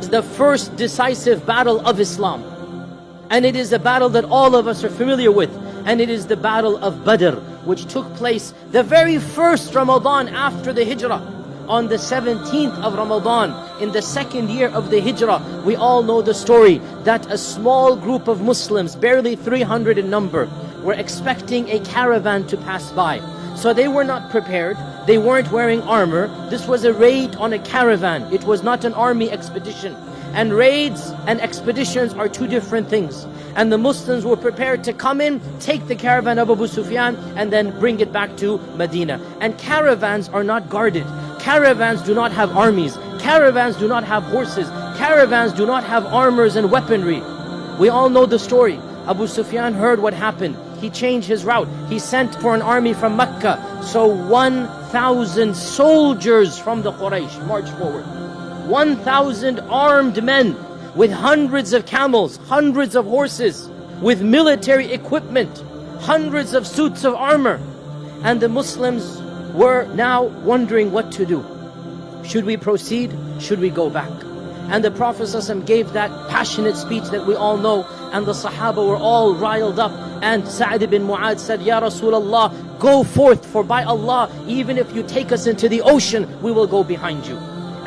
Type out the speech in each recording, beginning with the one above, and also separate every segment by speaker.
Speaker 1: was the first decisive battle of Islam. And it is a battle that all of us are familiar with. And it is the battle of Badr, which took place the very first Ramadan after the Hijrah. On the 17th of Ramadan, in the second year of the Hijrah, we all know the story that a small group of Muslims, barely 300 in number, were expecting a caravan to pass by. So they were not prepared, they weren't wearing armor. This was a raid on a caravan. It was not an army expedition. And raids and expeditions are two different things. And the Muslims were prepared to come in, take the caravan of Abu Sufyan, and then bring it back to Medina. And caravans are not guarded. Caravans do not have armies. Caravans do not have horses. Caravans do not have armors and weaponry. We all know the story. Abu Sufyan heard what happened. He changed his route. He sent for an army from Mecca. So 1,000 soldiers from the Quraysh marched forward. 1,000 armed men with hundreds of camels, hundreds of horses, with military equipment, hundreds of suits of armor. And the Muslims were now wondering what to do. Should we proceed? Should we go back? And the Prophet ﷺ gave that passionate speech that we all know, and the Sahaba were all riled up. And Sa'd ibn Mu'adh said, Ya Rasulullah, go forth, for by Allah, even if you take us into the ocean, we will go behind you.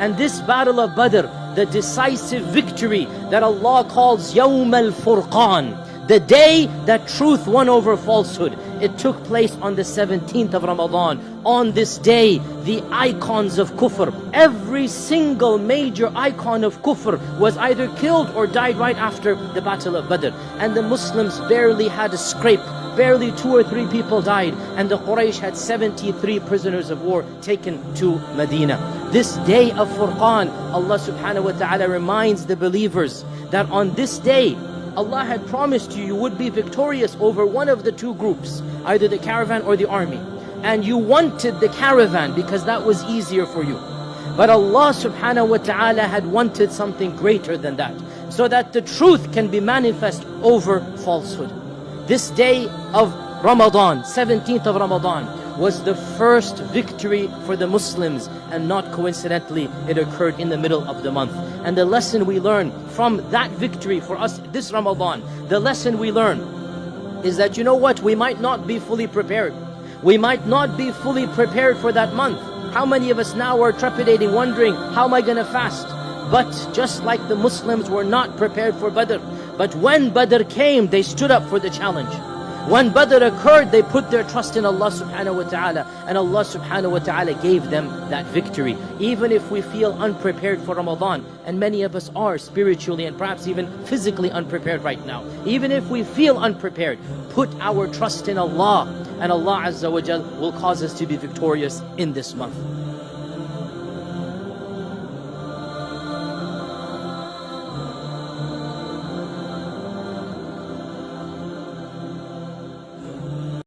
Speaker 1: And this battle of Badr, the decisive victory that Allah calls Yawm al-Furqan, the day that truth won over falsehood, it took place on the 17th of Ramadan. On this day, the icons of kufr, every single major icon of kufr was either killed or died right after the Battle of Badr. And the Muslims barely had a scrape. Barely 2 or 3 people died, and the Quraysh had 73 prisoners of war taken to Medina. This day of Furqan, Allah subhanahu wa ta'ala reminds the believers that on this day, Allah had promised you would be victorious over one of the two groups, either the caravan or the army. And you wanted the caravan because that was easier for you. But Allah subhanahu wa ta'ala had wanted something greater than that, so that the truth can be manifest over falsehood. This day of Ramadan, 17th of Ramadan, was the first victory for the Muslims, and not coincidentally, it occurred in the middle of the month. And the lesson we learn from that victory for us this Ramadan, the lesson we learn is that, you know what, we might not be fully prepared. We might not be fully prepared for that month. How many of us now are trepidating, wondering, how am I going to fast? But just like the Muslims were not prepared for Badr, but when Badr came, they stood up for the challenge. When Badr occurred, they put their trust in Allah subhanahu wa ta'ala, and Allah subhanahu wa ta'ala gave them that victory. Even if we feel unprepared for Ramadan, and many of us are spiritually and perhaps even physically unprepared right now, even if we feel unprepared, put our trust in Allah, and Allah Azza wa Jal will cause us to be victorious in this month.